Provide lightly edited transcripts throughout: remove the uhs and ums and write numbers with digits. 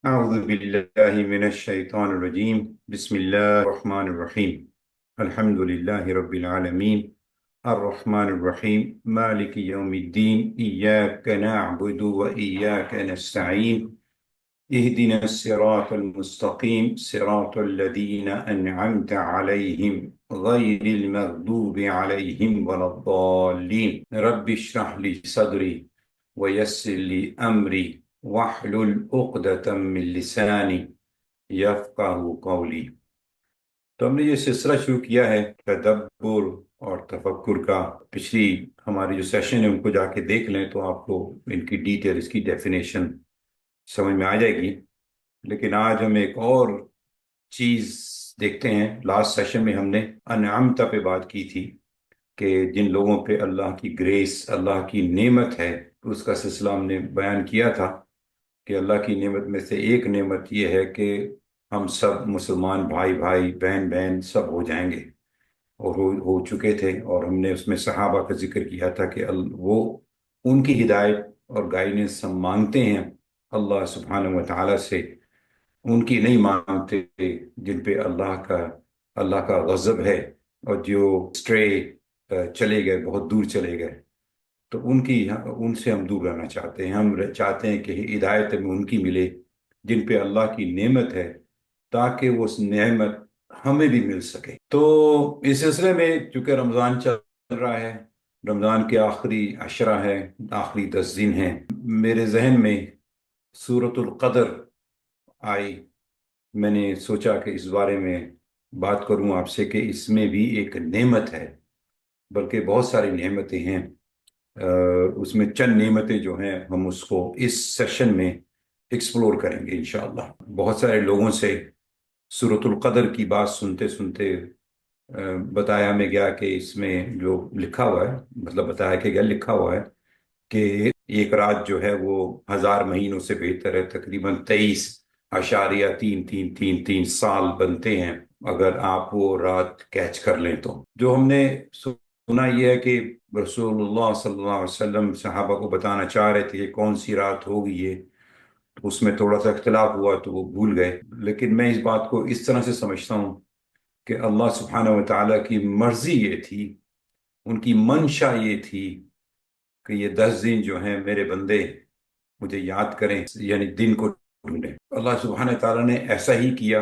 أعوذ بالله من الشيطان الرجيم بسم الله الرحمن الرحيم الحمد لله رب العالمين الرحمن الرحيم مالك يوم الدين إياك نعبد وإياك نستعين اهدنا الصراط المستقيم صراط الذين أنعمت عليهم غير المغضوب عليهم ولا الضالين رب اشرح لي صدري ويسر لي أمري واحلل عقدة من لساني یفقہ قولی۔ تو ہم نے یہ سلسلہ شروع کیا ہے تدبر اور تفکر کا۔ پچھلی ہماری جو سیشن ہے ان کو جا کے دیکھ لیں تو آپ کو ان کی ڈیٹیل، اس کی ڈیفینیشن سمجھ میں آ جائے گی۔ لیکن آج ہم ایک اور چیز دیکھتے ہیں۔ لاسٹ سیشن میں ہم نے انعمتا پہ بات کی تھی کہ جن لوگوں پہ اللہ کی گریس، اللہ کی نعمت ہے، اس کا سلسلہ ہم نے بیان کیا تھا کہ اللہ کی نعمت میں سے ایک نعمت یہ ہے کہ ہم سب مسلمان بھائی بھائی، بہن بہن سب ہو جائیں گے، اور ہو چکے تھے۔ اور ہم نے اس میں صحابہ کا ذکر کیا تھا کہ وہ ان کی ہدایت اور گائیڈنس ہم مانگتے ہیں اللہ سبحانہ و تعالیٰ سے، ان کی نہیں مانگتے جن پہ اللہ کا غضب ہے، اور جو اسٹرے چلے گئے، بہت دور چلے گئے، تو ان سے ہم دور رہنا چاہتے ہیں۔ ہم چاہتے ہیں کہ ہدایت میں ان کی ملے جن پہ اللہ کی نعمت ہے، تاکہ وہ اس نعمت ہمیں بھی مل سکے۔ تو اس سلسلے میں چونکہ رمضان چل رہا ہے، رمضان کے آخری عشرہ ہے، آخری 10 دن ہیں، میرے ذہن میں سورۃ القدر آئی۔ میں نے سوچا کہ اس بارے میں بات کروں آپ سے کہ اس میں بھی ایک نعمت ہے، بلکہ بہت ساری نعمتیں ہیں۔ اس میں چند نعمتیں جو ہیں ہم اس کو اس سیشن میں ایکسپلور کریں گے انشاءاللہ۔ بہت سارے لوگوں سے سورۃ القدر کی بات سنتے سنتے بتایا ہمیں گیا کہ اس میں جو لکھا ہوا ہے، مطلب بتایا کہ کیا لکھا ہوا ہے کہ ایک رات جو ہے وہ 1000 مہینوں سے بہتر ہے، تقریباً 23.333 سال بنتے ہیں اگر آپ وہ رات کیچ کر لیں تو۔ جو ہم نے سنا یہ ہے کہ رسول اللہ صلی اللہ علیہ وسلم صحابہ کو بتانا چاہ رہے تھے کہ کون سی رات ہوگی یہ، تو اس میں تھوڑا سا اختلاف ہوا تو وہ بھول گئے۔ لیکن میں اس بات کو اس طرح سے سمجھتا ہوں کہ اللہ سبحانہ و تعالیٰ کی مرضی یہ تھی، ان کی منشا یہ تھی کہ یہ 10 دن جو ہیں میرے بندے مجھے یاد کریں، یعنی دن کو ڈھونڈیں۔ اللہ سبحانہ تعالیٰ نے ایسا ہی کیا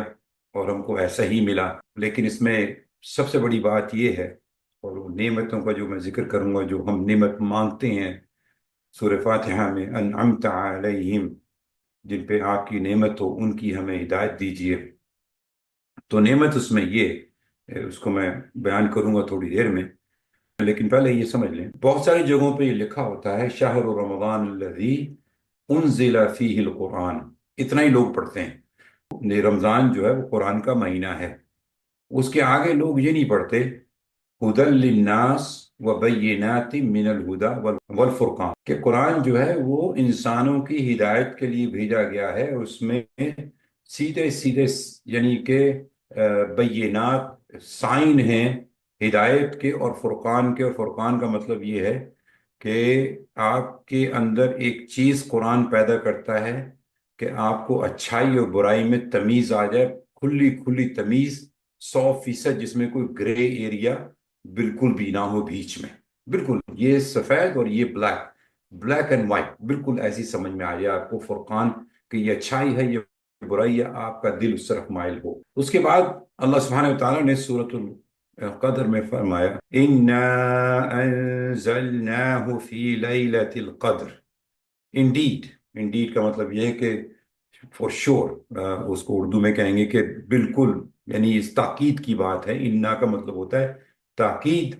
اور ہم کو ایسا ہی ملا۔ لیکن اس میں سب سے بڑی بات یہ ہے، اور وہ نعمتوں کا جو میں ذکر کروں گا، جو ہم نعمت مانگتے ہیں سورہ فاتحہ میں، انعمت علیہم، جن پہ آپ کی نعمت ہو ان کی ہمیں ہدایت دیجیے۔ تو نعمت اس میں یہ، اس کو میں بیان کروں گا تھوڑی دیر میں، لیکن پہلے یہ سمجھ لیں بہت ساری جگہوں پہ یہ لکھا ہوتا ہے شہر رمضان الذی انزل فیہ القرآن، اتنا ہی لوگ پڑھتے ہیں۔ یہ رمضان جو ہے وہ قرآن کا مہینہ ہے، اس کے آگے لوگ یہ نہیں پڑھتے ہدی للناس وبینات من الہدی والفرقان، کہ قرآن جو ہے وہ انسانوں کی ہدایت کے لیے بھیجا گیا ہے۔ اس میں سیدھے سیدھے یعنی کہ بینات، سائن ہیں ہدایت کے اور فرقان کے۔ اور فرقان کا مطلب یہ ہے کہ آپ کے اندر ایک چیز قرآن پیدا کرتا ہے کہ آپ کو اچھائی اور برائی میں تمیز آ جائے، کھلی کھلی تمیز، 100%، جس میں کوئی گرے ایریا بالکل بھی نہ ہو بیچ میں، بالکل یہ سفید اور یہ بلیک اینڈ وائٹ، بالکل ایسی سمجھ میں آ جائے آپ کو فرقان کہ یہ اچھائی ہے، یہ برائی ہے، آپ کا دل اس طرف مائل ہو۔ اس کے بعد اللہ سبحانہ وتعالیٰ نے سورۃ القدر میں فرمایا اِنَّا أَنزَلْنَاهُ فِي لَيْلَةِ الْقَدْرِ، انڈیڈ کا مطلب یہ ہے کہ فور شور، اس کو اردو میں کہیں گے کہ بالکل، یعنی اس تاکید کی بات ہے۔ انا کا مطلب ہوتا ہے تاکید،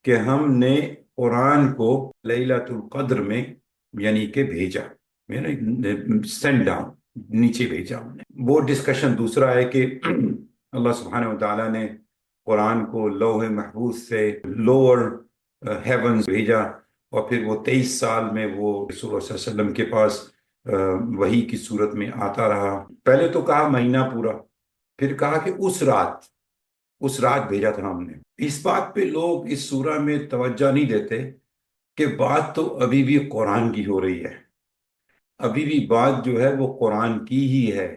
کہ ہم نے قرآن کو لیلۃ القدر میں یعنی کہ بھیجا، یعنی سینڈ ڈاؤن، نیچے بھیجا ہم نے۔ وہ ڈسکشن دوسرا ہے کہ اللہ سبحانہ وتعالیٰ نے قرآن کو لوح محفوظ سے لوور ہیونز بھیجا، اور پھر وہ 23 سال میں وہ رسول اللہ صلی اللہ علیہ وسلم کے پاس وحی کی صورت میں آتا رہا۔ پہلے تو کہا مہینہ پورا، پھر کہا کہ اس رات بھیجا تھا ہم نے۔ اس بات پہ لوگ اس سورہ میں توجہ نہیں دیتے کہ بات تو ابھی بھی قرآن کی ہو رہی ہے، ابھی بھی بات جو ہے وہ قرآن کی ہی ہے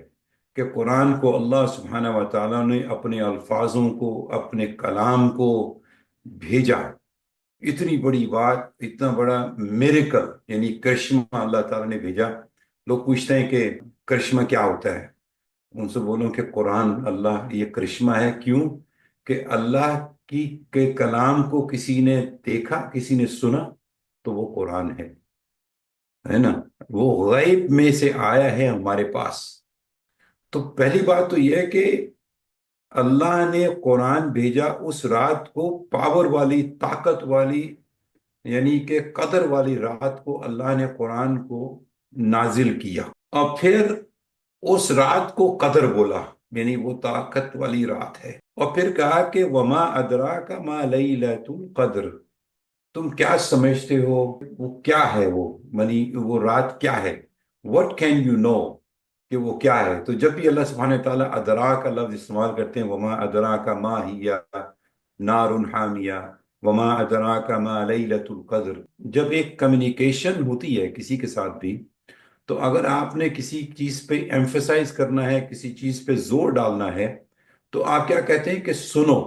کہ قرآن کو اللہ سبحانہ و تعالیٰ نے اپنے الفاظوں کو، اپنے کلام کو بھیجا۔ اتنی بڑی بات، اتنا بڑا میریکل، یعنی کرشمہ اللہ تعالیٰ نے بھیجا۔ لوگ پوچھتے ہیں کہ کرشمہ کیا ہوتا ہے؟ ان سے بولوں کہ قرآن اللہ یہ کرشمہ ہے۔ کیوں؟ کہ اللہ کی کے کلام کو کسی نے دیکھا، کسی نے سنا، تو وہ قرآن ہے نا، وہ غیب میں سے آیا ہے ہمارے پاس۔ تو پہلی بات تو یہ ہے کہ اللہ نے قرآن بھیجا اس رات کو، پاور والی، طاقت والی، یعنی کہ قدر والی رات کو اللہ نے قرآن کو نازل کیا، اور پھر اس رات کو قدر بولا، یعنی وہ طاقت والی رات ہے۔ اور پھر کہا کہ وما ادراک ما لیلۃ القدر، تم کیا سمجھتے ہو وہ کیا ہے، وہ منی وہ رات کیا ہے، what can you know، کہ وہ کیا ہے۔ تو جب بھی اللہ سبحانہ تعالیٰ ادراک کا لفظ استعمال کرتے ہیں، وما ادراک ما ہی نار حامیہ، وما ادراک ما لیلۃ القدر، جب ایک کمیونیکیشن ہوتی ہے کسی کے ساتھ بھی، تو اگر آپ نے کسی چیز پہ ایمفسائز کرنا ہے، کسی چیز پہ زور ڈالنا ہے، تو آپ کیا کہتے ہیں کہ سنو،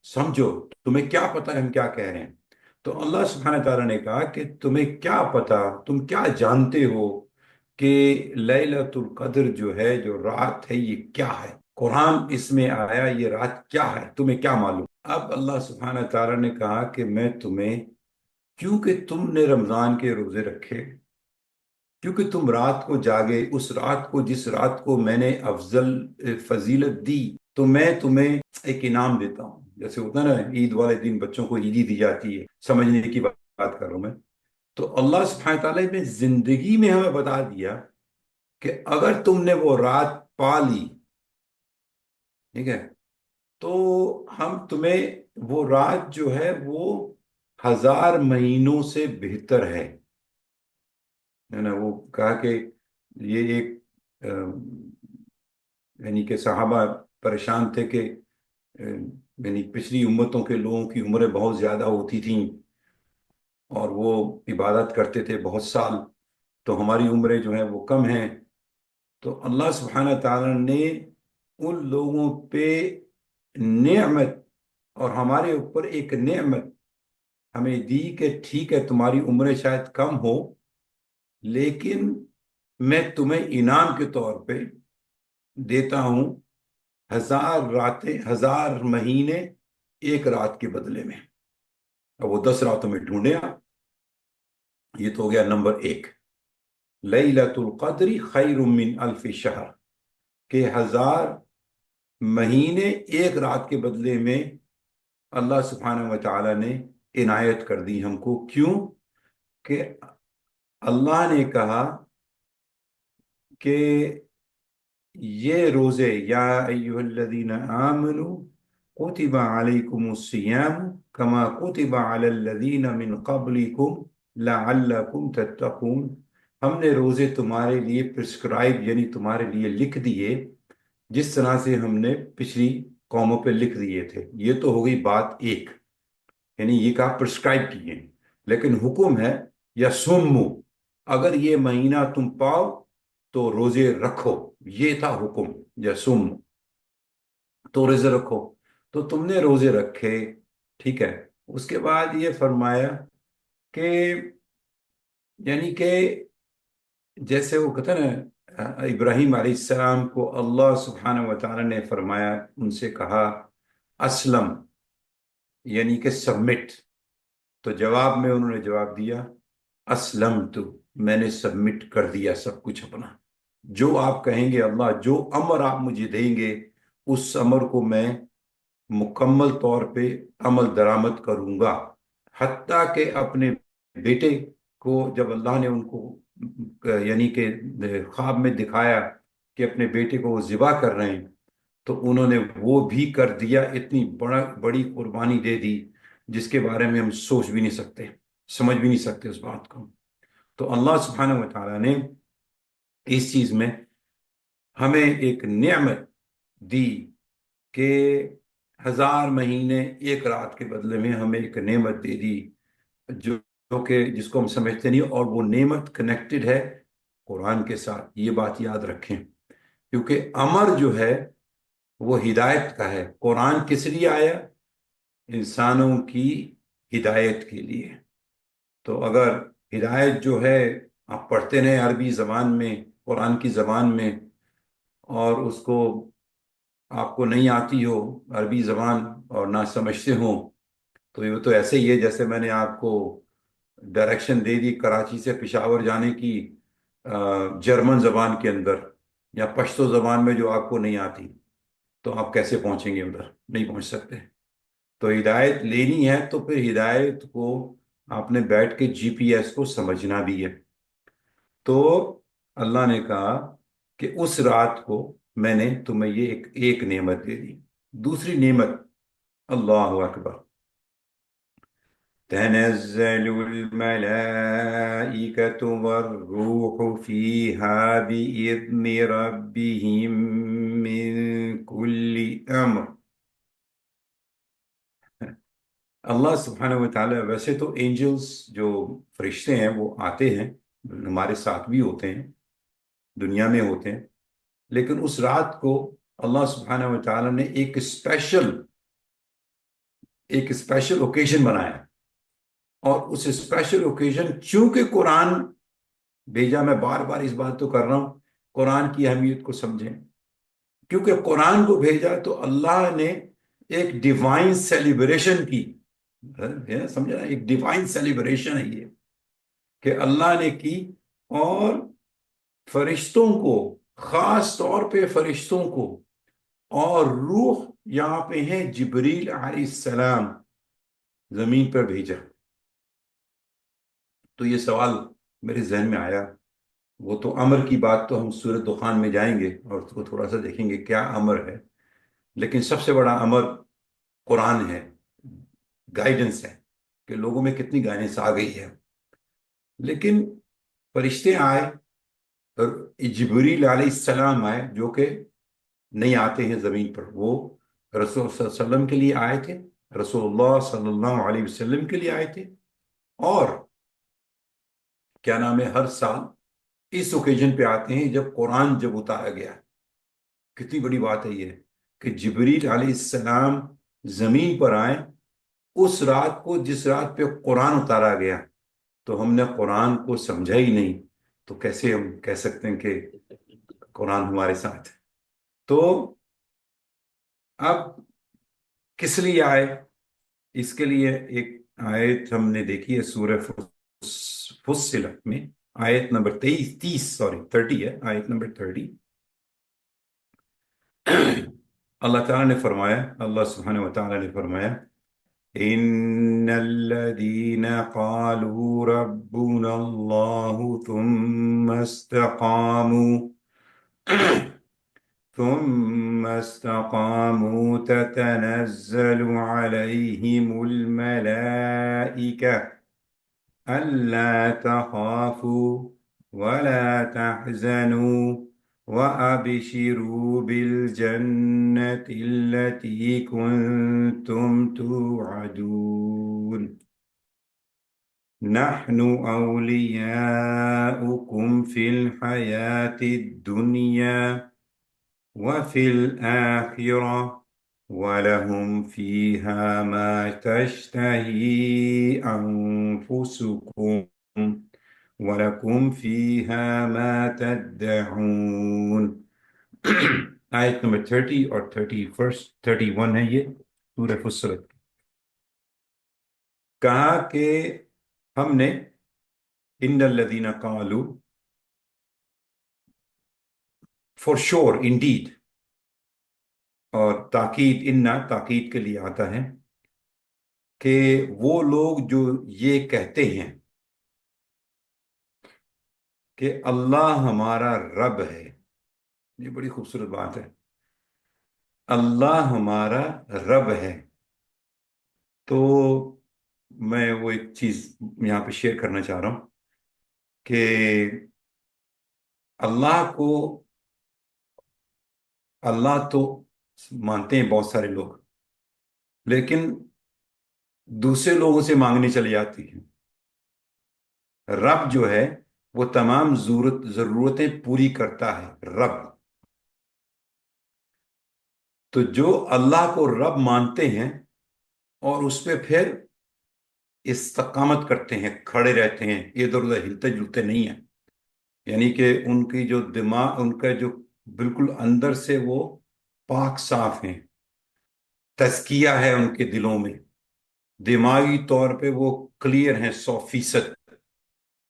سمجھو، تمہیں کیا پتا ہے ہم کیا کہہ رہے ہیں۔ تو اللہ سبحانہ تعالیٰ نے کہا کہ تمہیں کیا پتا، تم کیا جانتے ہو کہ لیلۃ القدر جو ہے، جو رات ہے، یہ کیا ہے؟ قرآن اس میں آیا، یہ رات کیا ہے، تمہیں کیا معلوم؟ اب اللہ سبحانہ تعالیٰ نے کہا کہ میں تمہیں، کیونکہ تم نے رمضان کے روزے رکھے، کیونکہ تم رات کو جاگے، اس رات کو، جس رات کو میں نے افضل فضیلت دی، تو میں تمہیں ایک انعام دیتا ہوں۔ جیسے ہوتا ہے نا، عید والے دن بچوں کو عیدی دی جاتی ہے، سمجھنے کی بات کر رہا ہوں میں۔ تو اللہ سبحانہ تعالیٰ نے زندگی میں ہمیں بتا دیا کہ اگر تم نے وہ رات پا لی، ٹھیک ہے، تو ہم تمہیں، وہ رات جو ہے وہ 1000 مہینوں سے بہتر ہے نا۔ وہ کہا کہ یہ ایک یعنی کہ صحابہ پریشان تھے کہ یعنی پچھلی امتوں کے لوگوں کی عمریں بہت زیادہ ہوتی تھیں اور وہ عبادت کرتے تھے بہت سال، تو ہماری عمریں جو ہیں وہ کم ہیں۔ تو اللہ سبحانہ تعالیٰ نے ان لوگوں پہ نعمت، اور ہمارے اوپر ایک نعمت ہمیں دی کہ ٹھیک ہے تمہاری عمریں شاید کم ہو، لیکن میں تمہیں انعام کے طور پہ دیتا ہوں 1000 راتیں، 1000 مہینے ایک رات کے بدلے میں۔ اب وہ 10 راتوں میں ڈھونڈے آپ، یہ تو ہو گیا نمبر 1، لیلۃ القدر خیر من الف شہر، کہ 1000 مہینے ایک رات کے بدلے میں اللہ سبحانہ و تعالیٰ نے عنایت کر دی ہم کو۔ کیوں؟ کہ اللہ نے کہا کہ یہ روزے، یا ایہا الذین آمنوا کتب علیکم الصیام کما کتب علی الذین من قبلکم لعلکم تتقون، ہم نے روزے تمہارے لیے پرسکرائب، یعنی تمہارے لیے لکھ دیے، جس طرح سے ہم نے پچھلی قوموں پہ لکھ دیے تھے۔ یہ تو ہو گئی بات ایک، یعنی یہ کہا پرسکرائب کیے، لیکن حکم ہے یا سمو، اگر یہ مہینہ تم پاؤ تو روزے رکھو، یہ تھا حکم، یا سم، تو روزے رکھو۔ تو تم نے روزے رکھے، ٹھیک ہے۔ اس کے بعد یہ فرمایا کہ یعنی کہ جیسے وہ کہتا ہے نا، ابراہیم علیہ السلام کو اللہ سبحانہ و تعالیٰ نے فرمایا، ان سے کہا اسلم، یعنی کہ سبمٹ، تو جواب میں انہوں نے جواب دیا اسلمت، میں نے سبمٹ کر دیا سب کچھ اپنا، جو آپ کہیں گے اللہ، جو امر آپ مجھے دیں گے اس امر کو میں مکمل طور پہ عمل درآمد کروں گا۔ حتیٰ کہ اپنے بیٹے کو جب اللہ نے ان کو یعنی کہ خواب میں دکھایا کہ اپنے بیٹے کو وہ ذبح کر رہے ہیں، تو انہوں نے وہ بھی کر دیا، اتنی بڑی قربانی دے دی جس کے بارے میں ہم سوچ بھی نہیں سکتے، سمجھ بھی نہیں سکتے اس بات کو۔ تو اللہ سبحانہ و تعالیٰ نے اس چیز میں ہمیں ایک نعمت دی کہ 1000 مہینے ایک رات کے بدلے میں ہمیں ایک نعمت دے دی، جو کہ جس کو ہم سمجھتے نہیں، اور وہ نعمت کنیکٹڈ ہے قرآن کے ساتھ، یہ بات یاد رکھیں، کیونکہ امر جو ہے وہ ہدایت کا ہے۔ قرآن کس لیے آیا؟ انسانوں کی ہدایت کے لیے۔ تو اگر ہدایت جو ہے آپ پڑھتے رہیں عربی زبان میں، قرآن کی زبان میں، اور اس کو آپ کو نہیں آتی ہو عربی زبان اور نہ سمجھتے ہوں، تو یہ تو ایسے ہی ہے جیسے میں نے آپ کو ڈائریکشن دے دی کراچی سے پشاور جانے کی جرمن زبان کے اندر یا پشتو زبان میں جو آپ کو نہیں آتی، تو آپ کیسے پہنچیں گے ادھر؟ نہیں پہنچ سکتے۔ تو ہدایت لینی ہے تو پھر ہدایت کو آپ نے بیٹھ کے جی پی ایس کو سمجھنا بھی ہے۔ تو اللہ نے کہا کہ اس رات کو میں نے تمہیں یہ ایک نعمت دے دی۔ دوسری نعمت، اللہ اکبر، تنزل الملائكة والروح فيها بإذن ربهم من كل أمر۔ اللہ سبحانہ و تعالیٰ، ویسے تو اینجلز جو فرشتے ہیں وہ آتے ہیں، ہمارے ساتھ بھی ہوتے ہیں، دنیا میں ہوتے ہیں، لیکن اس رات کو اللہ سبحانہ و تعالیٰ نے ایک اسپیشل اوکیزن بنایا، اور اس اسپیشل اوکیزن چونکہ قرآن بھیجا، میں بار بار اس بات تو کر رہا ہوں، قرآن کی اہمیت کو سمجھیں، کیونکہ قرآن کو بھیجا تو اللہ نے ایک ڈیوائن سیلیبریشن کی، سمجھا نا، ایک ڈیوائن سیلیبریشن ہے یہ کہ اللہ نے کی، اور فرشتوں کو، خاص طور پہ فرشتوں کو، اور روح یہاں پہ ہیں جبریل علیہ السلام، زمین پر بھیجا۔ تو یہ سوال میرے ذہن میں آیا، وہ تو امر کی بات تو ہم سورۃ دخان میں جائیں گے اور اس کو تھوڑا سا دیکھیں گے کیا امر ہے، لیکن سب سے بڑا امر قرآن ہے، گائیڈنس ہے کہ لوگوں میں کتنی گائیڈنس آ گئی ہے۔ لیکن فرشتے آئے، اور جبریل علیہ السلام آئے، جو کہ نہیں آتے ہیں زمین پر، وہ رسول صلی اللہ علیہ وسلم کے لیے آئے تھے، رسول اللہ صلی اللہ علیہ وسلم کے لیے آئے تھے، اور کیا نام ہے، ہر سال اس اوکیزن پہ آتے ہیں جب قرآن جب اتارا گیا۔ کتنی بڑی بات ہے یہ کہ جبریل علیہ السلام زمین پر آئے اس رات کو جس رات پہ قرآن اتارا گیا، تو ہم نے قرآن کو سمجھا ہی نہیں، تو کیسے ہم کہہ سکتے ہیں کہ قرآن ہمارے ساتھ ہے؟ تو اب کس لیے آئے؟ اس کے لیے ایک آیت ہم نے دیکھی ہے سورہ فصلت میں، آیت نمبر 30 ہے، آیت نمبر 30۔ اللہ تعالیٰ نے فرمایا، اللہ سبحانہ و تعالیٰ نے فرمایا، ان الذين قالوا ربنا الله ثم استقاموا تتنزل عليهم الملائكة ألا تخافوا ولا تحزنوا وأبشروا بالجنة التي كنتم توعدون نحن أولياؤكم في الحياة الدنيا وفي الآخرة ولهم فيها ما تشتهي أنفسكم وَلَكُمْ فِيهَا مَا تَدَّعُونَ۔ آیت نمبر 30 اور 31 ہے یہ سورہ فصلت۔ کہا کہ ہم نے ان الذین قالوا، فور شور، انڈیڈ، اور تاکید، انا تاکید کے لیے آتا ہے کہ وہ لوگ جو یہ کہتے ہیں کہ اللہ ہمارا رب ہے، یہ بڑی خوبصورت بات ہے، اللہ ہمارا رب ہے۔ تو میں وہ ایک چیز یہاں پہ شیئر کرنا چاہ رہا ہوں کہ اللہ تو مانتے ہیں بہت سارے لوگ، لیکن دوسرے لوگوں سے مانگنے چلی جاتی ہیں۔ رب جو ہے وہ تمام ضرورتیں پوری کرتا ہے رب. تو جو اللہ کو رب مانتے ہیں اور اس پہ پھر استقامت کرتے ہیں، کھڑے رہتے ہیں، ادھر ادھر ہلتے جلتے نہیں ہیں، یعنی کہ ان کی جو دماغ، ان کا جو بالکل اندر سے وہ پاک صاف ہیں، تزکیہ ہے ان کے دلوں میں، دماغی طور پہ وہ کلیئر ہیں 100%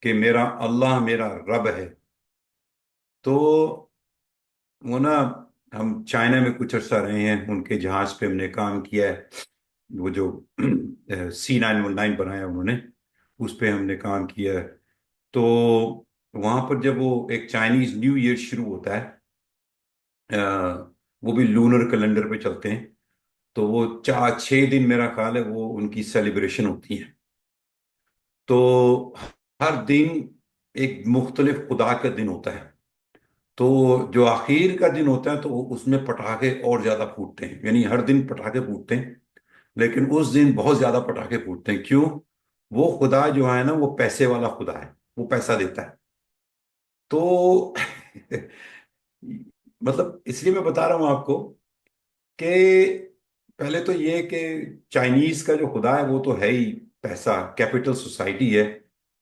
کہ میرا اللہ میرا رب ہے. تو وہ نا، ہم چائنا میں کچھ عرصہ رہے ہیں، ان کے جہاز پہ ہم نے کام کیا ہے. وہ جو C919 بنایا انہوں نے، اس پہ ہم نے کام کیا ہے. تو وہاں پر جب وہ ایک چائنیز نیو ایئر شروع ہوتا ہے، وہ بھی لونر کیلنڈر پہ چلتے ہیں، تو وہ 4 6 دن میرا خیال ہے وہ ان کی سیلیبریشن ہوتی ہے. تو ہر دن ایک مختلف خدا کا دن ہوتا ہے. تو جو آخر کا دن ہوتا ہے تو اس میں پٹاخے اور زیادہ پھوٹتے ہیں، یعنی ہر دن پٹاخے پھوٹتے ہیں، لیکن اس دن بہت زیادہ پٹاخے پھوٹتے ہیں. کیوں؟ وہ خدا جو ہے نا وہ پیسے والا خدا ہے، وہ پیسہ دیتا ہے. تو مطلب اس لیے میں بتا رہا ہوں آپ کو کہ پہلے تو یہ کہ چائنیز کا جو خدا ہے وہ تو ہے ہی پیسہ، کیپٹل سوسائٹی ہے،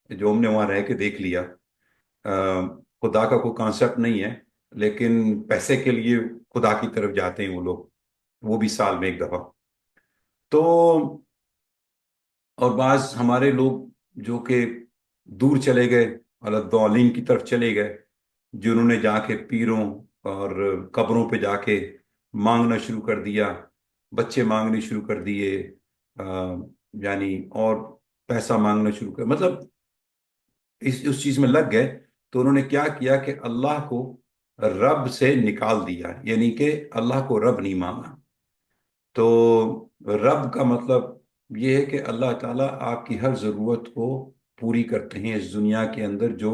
جو ہم نے وہاں رہ کے دیکھ لیا. خدا کا کوئی کانسیپٹ نہیں ہے، لیکن پیسے کے لیے خدا کی طرف جاتے ہیں وہ لوگ، وہ بھی سال میں ایک دفعہ. تو اور بعض ہمارے لوگ جو کہ دور چلے گئے، اللہ الضالین کی طرف چلے گئے، جنہوں نے جا کے پیروں اور قبروں پہ جا کے مانگنا شروع کر دیا، بچے مانگنے شروع کر دیے، یعنی اور پیسہ مانگنا شروع کر، مطلب اس چیز میں لگ گئے. تو انہوں نے کیا کیا کہ اللہ کو رب سے نکال دیا، یعنی کہ اللہ کو رب نہیں مانا. تو رب کا مطلب یہ ہے کہ اللہ تعالیٰ آپ کی ہر ضرورت کو پوری کرتے ہیں اس دنیا کے اندر، جو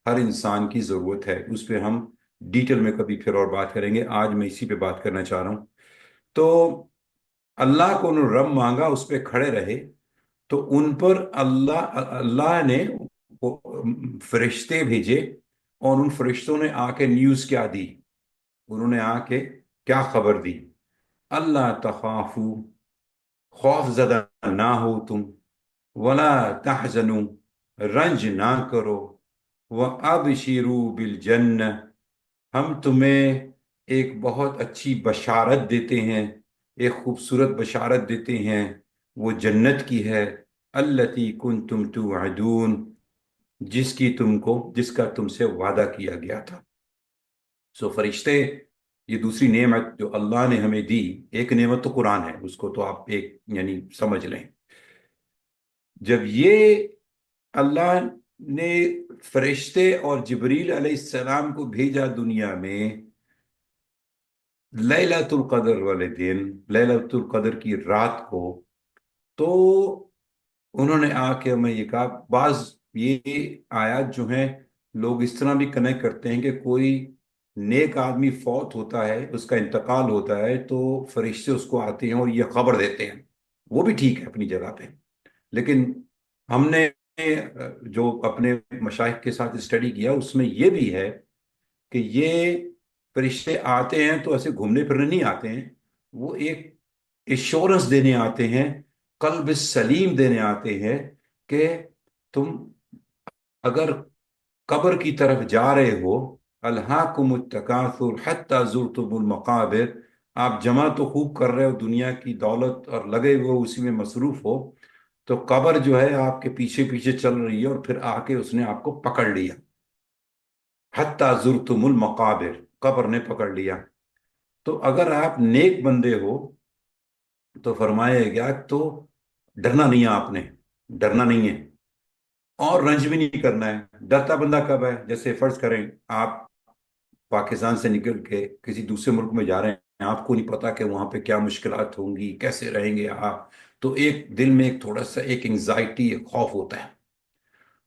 ہر انسان کی ضرورت ہے. اس پہ ہم ڈیٹیل میں کبھی پھر اور بات کریں گے، آج میں اسی پہ بات کرنا چاہ رہا ہوں. تو اللہ کو انہوں نے رب مانگا، اس پہ کھڑے رہے، تو ان پر اللہ نے فرشتے بھیجے، اور ان فرشتوں نے آ کے نیوز کیا دی؟ انہوں نے آ کے کیا خبر دی؟ اللہ تخافو، خوف زدہ نہ ہو تم، ولا تحزنوا، رنج نہ کرو، وابشروا بالجنہ، ہم تمہیں ایک بہت اچھی بشارت دیتے ہیں، ایک خوبصورت بشارت دیتے ہیں، وہ جنت کی ہے، التی کنتم توعدون، جس کا تم سے وعدہ کیا گیا تھا. سو فرشتے، یہ دوسری نعمت جو اللہ نے ہمیں دی. ایک نعمت تو قرآن ہے، اس کو تو آپ ایک یعنی سمجھ لیں. جب یہ اللہ نے فرشتے اور جبریل علیہ السلام کو بھیجا دنیا میں لیلۃ القدر والے دن، لیلۃ القدر کی رات کو، تو انہوں نے آ کے ہمیں یہ کہا. بعض یہ آیات جو ہیں لوگ اس طرح بھی کنیکٹ کرتے ہیں کہ کوئی نیک آدمی فوت ہوتا ہے، اس کا انتقال ہوتا ہے، تو فرشتے اس کو آتے ہیں اور یہ خبر دیتے ہیں. وہ بھی ٹھیک ہے اپنی جگہ پہ، لیکن ہم نے جو اپنے مشائخ کے ساتھ اسٹڈی کیا اس میں یہ بھی ہے کہ یہ فرشتے آتے ہیں تو ایسے گھومنے پھرنے نہیں آتے ہیں، وہ ایک ایشورنس دینے آتے ہیں، قلب سلیم دینے آتے ہیں کہ تم اگر قبر کی طرف جا رہے ہو، الہاکم التکاثر حتی زرتم المقابر، آپ جمع تو خوب کر رہے ہو دنیا کی دولت اور لگے ہوئے اسی میں مصروف ہو، تو قبر جو ہے آپ کے پیچھے پیچھے چل رہی ہے اور پھر آ کے اس نے آپ کو پکڑ لیا. حتی زرتم المقابر، قبر نے پکڑ لیا. تو اگر آپ نیک بندے ہو تو فرمایا گیا تو ڈرنا نہیں ہے، آپ نے ڈرنا نہیں ہے اور رنج بھی نہیں کرنا ہے. ڈرتا بندہ کب ہے؟ جیسے فرض کریں آپ پاکستان سے نکل کے کسی دوسرے ملک میں جا رہے ہیں، آپ کو نہیں پتا کہ وہاں پہ کیا مشکلات ہوں گی، کیسے رہیں گے آپ، تو ایک دل میں ایک تھوڑا سا ایک انگزائٹی، ایک خوف ہوتا ہے.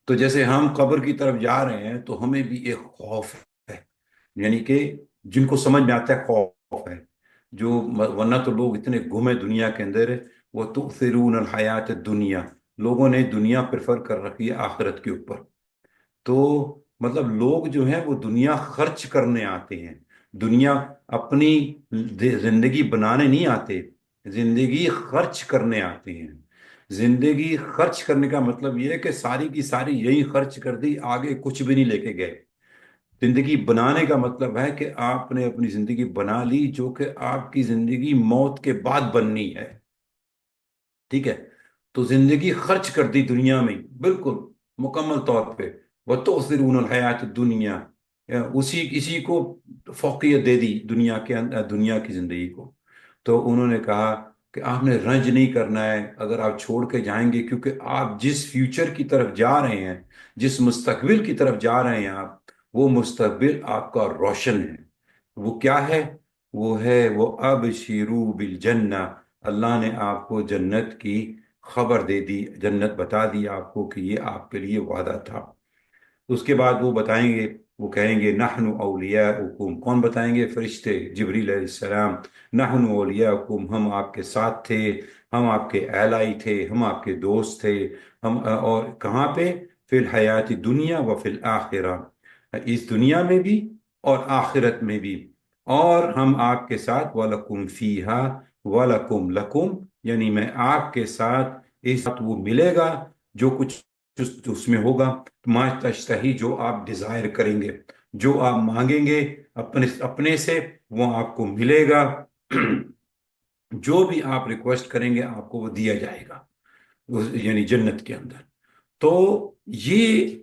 تو جیسے ہم قبر کی طرف جا رہے ہیں تو ہمیں بھی ایک خوف ہے، یعنی کہ جن کو سمجھ میں آتا ہے خوف ہے، جو ورنہ تو لوگ اتنے گم ہیں دنیا کے اندر. وہ تؤثرون الحیات الدنیا، لوگوں نے دنیا پریفر کر رکھی ہے آخرت کے اوپر. تو مطلب لوگ جو ہیں وہ دنیا خرچ کرنے آتے ہیں، دنیا اپنی زندگی بنانے نہیں آتے، زندگی خرچ کرنے آتے ہیں۔ زندگی خرچ کرنے کا مطلب یہ ہے کہ ساری کی ساری یہی خرچ کر دی، آگے کچھ بھی نہیں لے کے گئے۔ زندگی بنانے کا مطلب ہے کہ آپ نے اپنی زندگی بنا لی، جو کہ آپ کی زندگی موت کے بعد بننی ہے، ٹھیک ہے؟ تو زندگی خرچ کر دی دنیا میں بالکل مکمل طور پہ، وَتُؤْثِرُونَ الْحَيَاةَ الدُّنْيَا، اسی کو فوقیت دے دی دنیا کے اندر، دنیا کی زندگی کو۔ تو انہوں نے کہا کہ آپ نے رنج نہیں کرنا ہے اگر آپ چھوڑ کے جائیں گے، کیونکہ آپ جس فیوچر کی طرف جا رہے ہیں، جس مستقبل کی طرف جا رہے ہیں آپ، وہ مستقبل آپ کا روشن ہے۔ وہ کیا ہے؟ وہ ہے وہ ابشروا بالجنہ، اللہ نے آپ کو جنت کی خبر دے دی، جنت بتا دی آپ کو کہ یہ آپ کے لیے وعدہ تھا۔ اس کے بعد وہ بتائیں گے، وہ کہیں گے نحن اولیاؤکم، کون بتائیں گے؟ فرشتے جبریل علیہ السلام، نحن اولیاؤکم، ہم آپ کے ساتھ تھے، ہم آپ کے اعلائی تھے، ہم آپ کے دوست تھے، ہم اور کہاں پہ؟ فی الحیات دنیا و فی الآخرہ، اس دنیا میں بھی اور آخرت میں بھی، اور ہم آپ کے ساتھ وَلَكُمْ فِيهَا وَلَكُمْ لَكُمْ، یعنی میں آپ کے ساتھ، اس وقت وہ ملے گا جو کچھ اس میں ہوگا، ما تشتہی، جو آپ ڈیزائر کریں گے، جو آپ مانگیں گے اپنے سے، وہ آپ کو ملے گا۔ جو بھی آپ ریکویسٹ کریں گے آپ کو وہ دیا جائے گا، یعنی جنت کے اندر۔ تو یہ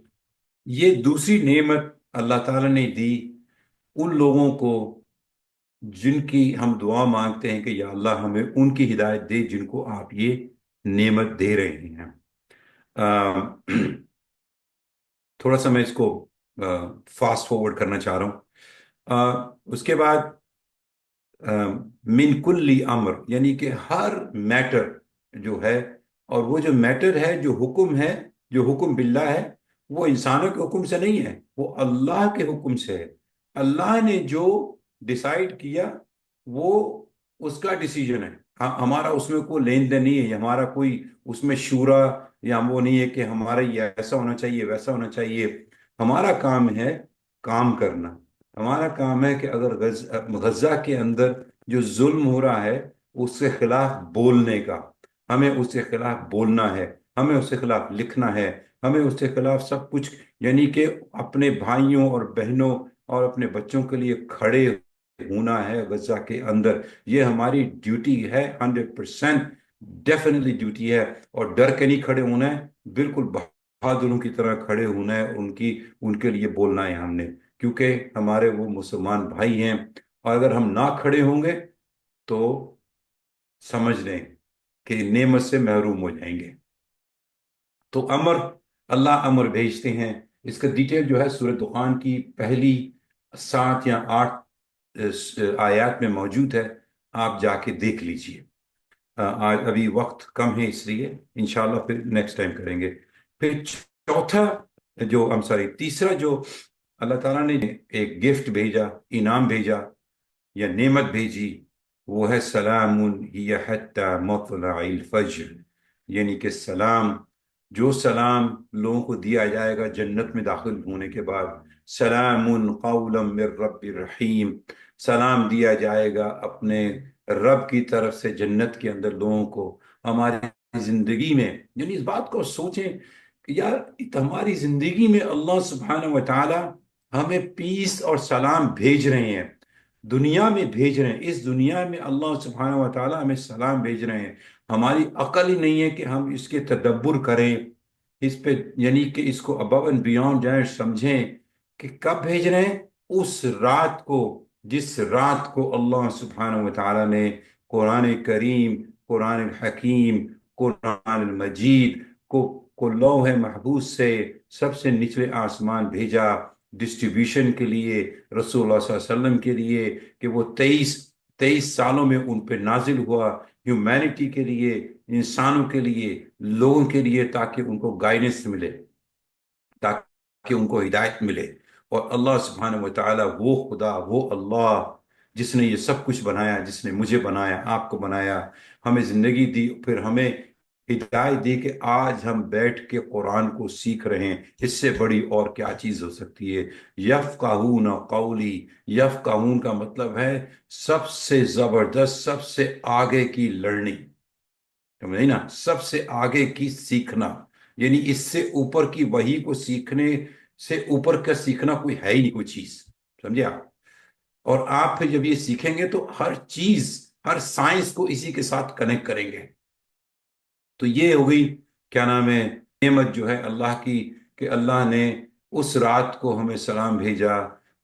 یہ دوسری نعمت اللہ تعالیٰ نے دی ان لوگوں کو جن کی ہم دعا مانگتے ہیں کہ یا اللہ ہمیں ان کی ہدایت دے جن کو آپ یہ نعمت دے رہے ہیں۔ تھوڑا سا میں اس کو فاسٹ فارورڈ کرنا چاہ رہا ہوں۔ اس کے بعد من کل امر، یعنی کہ ہر میٹر جو ہے، اور وہ جو میٹر ہے، جو حکم ہے، جو حکم باللہ ہے، وہ انسانوں کے حکم سے نہیں ہے، وہ اللہ کے حکم سے ہے۔ اللہ نے جو ڈیسائیڈ کیا وہ اس کا ڈیسیجن ہے، ہمارا اس میں کوئی لین دین نہیں ہے، ہمارا کوئی اس میں شورا یا وہ نہیں ہے کہ ہمارا یہ ایسا ہونا چاہیے ویسا ہونا چاہیے۔ ہمارا کام ہے کام کرنا، ہمارا کام ہے کہ اگر غزہ کے اندر جو ظلم ہو رہا ہے اس کے خلاف بولنے کا، ہمیں اس کے خلاف بولنا ہے، ہمیں اس کے خلاف لکھنا ہے، ہمیں اس کے خلاف سب کچھ، یعنی کہ اپنے بھائیوں اور بہنوں اور اپنے بچوں کے لیے کھڑے ہونا ہے غزہ کے اندر۔ یہ ہماری ڈیوٹی ہے، 100% ڈیفینیٹلی ڈیوٹی ہے، اور ڈر کے نہیں کھڑے ہونا ہے، بالکل بہادروں کی طرح کھڑے ہونا ہے، ان کے لیے بولنا ہے ہم نے، کیونکہ ہمارے وہ مسلمان بھائی ہیں، اور اگر ہم نہ کھڑے ہوں گے تو سمجھ لیں کہ نعمت سے محروم ہو جائیں گے۔ تو اللہ امر بھیجتے ہیں، اس کا ڈیٹیل جو ہے سورہ دخان کی پہلی 7 یا 8 آیات میں موجود ہے، آپ جا کے دیکھ لیجئے۔ آج ابھی وقت کم ہے اس لیے انشاءاللہ پھر نیکسٹ ٹائم کریں گے۔ پھر چوتھا تیسرا جو اللہ تعالیٰ نے ایک گفٹ بھیجا، انعام بھیجا یا نعمت بھیجی، وہ ہے سلام ہی حتی مطلع الفجر، یعنی کہ سلام، جو سلام لوگوں کو دیا جائے گا جنت میں داخل ہونے کے بعد، سلام قولا من رب الرحیم، سلام دیا جائے گا اپنے رب کی طرف سے جنت کے اندر لوگوں کو ہماری زندگی میں۔ یعنی اس بات کو سوچیں کہ یار ہماری زندگی میں اللہ سبحانہ و تعالی ہمیں پیس اور سلام بھیج رہے ہیں، دنیا میں بھیج رہے ہیں، اس دنیا میں اللہ سبحانہ و تعالی ہمیں سلام بھیج رہے ہیں۔ ہماری عقل ہی نہیں ہے کہ ہم اس کے تدبر کریں، اس پہ یعنی کہ اس کو ابو اینڈ بیونڈ جائیں، سمجھیں کہ کب بھیج رہے ہیں؟ اس رات کو، جس رات کو اللہ سبحانہ و تعالی نے قرآن کریم، قرآن الحکیم، قرآن المجید کو لوح محفوظ سے سب سے نچلے آسمان بھیجا ڈسٹریبیوشن کے لیے، رسول اللہ صلی اللہ علیہ وسلم کے لیے، کہ وہ 23 سالوں میں ان پہ نازل ہوا، ہیومینٹی کے لیے، انسانوں کے لیے، لوگوں کے لیے، تاکہ ان کو گائیڈنس ملے، تاکہ ان کو ہدایت ملے۔ اور اللہ سبحانہ و تعالی وہ خدا، وہ اللہ جس نے یہ سب کچھ بنایا، جس نے مجھے بنایا، آپ کو بنایا، ہمیں زندگی دی، پھر ہمیں ہدایت دی کہ آج ہم بیٹھ کے قرآن کو سیکھ رہے ہیں، اس سے بڑی اور کیا چیز ہو سکتی ہے؟ یفقہون قولی، یفقہون کا مطلب ہے سب سے زبردست، سب سے آگے کی لرننگ، سمجھے نا، سب سے آگے کی سیکھنا، یعنی اس سے اوپر کی وحی کو سیکھنے سے اوپر کا سیکھنا کوئی ہے ہی نہیں، کوئی چیز، سمجھے آپ؟ اور آپ پھر جب یہ سیکھیں گے تو ہر چیز، ہر سائنس کو اسی کے ساتھ کنیکٹ کریں گے۔ تو یہ ہو گئی، کیا نام ہے، نعمت جو ہے اللہ کی، کہ اللہ نے اس رات کو ہمیں سلام بھیجا،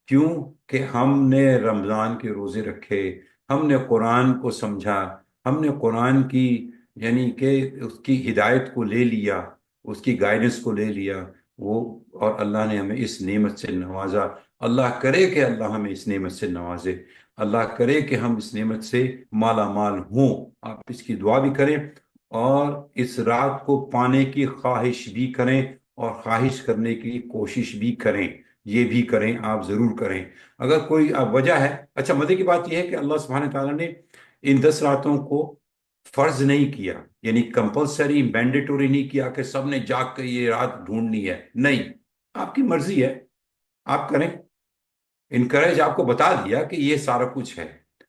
کیوں کہ ہم نے رمضان کے روزے رکھے، ہم نے قرآن کو سمجھا، ہم نے قرآن کی، یعنی کہ اس کی ہدایت کو لے لیا، اس کی گائیڈنس کو لے لیا وہ، اور اللہ نے ہمیں اس نعمت سے نوازا۔ اللہ کرے کہ اللہ ہمیں اس نعمت سے نوازے، اللہ کرے کہ ہم اس نعمت سے مالا مال ہوں۔ آپ اس کی دعا بھی کریں، اور اس رات کو پانے کی خواہش بھی کریں، اور خواہش کرنے کی کوشش بھی کریں، یہ بھی کریں، آپ ضرور کریں۔ اگر کوئی وجہ ہے، اچھا مزے کی بات یہ ہے کہ اللہ سبحانہ تعالیٰ نے ان 10 راتوں کو فرض نہیں کیا، یعنی کمپلسری مینڈیٹوری نہیں کیا کہ سب نے جاگ کے یہ رات ڈھونڈنی ہے، نہیں، آپ کی مرضی ہے، آپ کریں۔ انکریج آپ کو بتا دیا کہ یہ سارا کچھ ہے،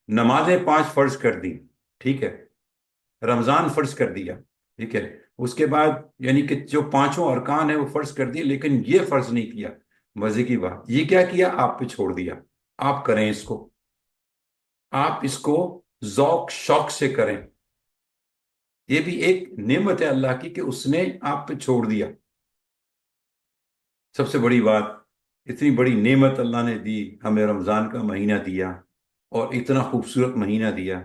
نمازیں 5 فرض کر دی، ٹھیک ہے، رمضان فرض کر دیا، ٹھیک ہے، اس کے بعد یعنی کہ جو 5 ارکان ہیں وہ فرض کر دیے، لیکن یہ فرض نہیں کیا۔ مزے کی بات یہ کیا کیا، آپ پہ چھوڑ دیا، آپ کریں اس کو، آپ اس کو ذوق شوق سے کریں۔ یہ بھی ایک نعمت ہے اللہ کی کہ اس نے آپ پہ چھوڑ دیا۔ سب سے بڑی بات، اتنی بڑی نعمت اللہ نے دی، ہمیں رمضان کا مہینہ دیا، اور اتنا خوبصورت مہینہ دیا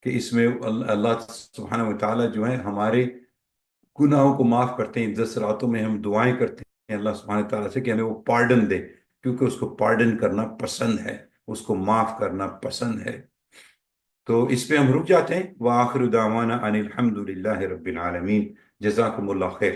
کہ اس میں اللہ سبحانہ و تعالیٰ جو ہے ہمارے گناہوں کو معاف کرتے ہیں۔ 10 راتوں میں ہم دعائیں کرتے ہیں اللہ سبحانہ تعالیٰ سے کہ ہمیں وہ پارڈن دے، کیونکہ اس کو پارڈن کرنا پسند ہے، اس کو معاف کرنا پسند ہے۔ تو اس پہ ہم رک جاتے ہیں۔ وآخر دعوانا ان الحمد للہ رب العالمین۔ جزاکم اللہ خیر۔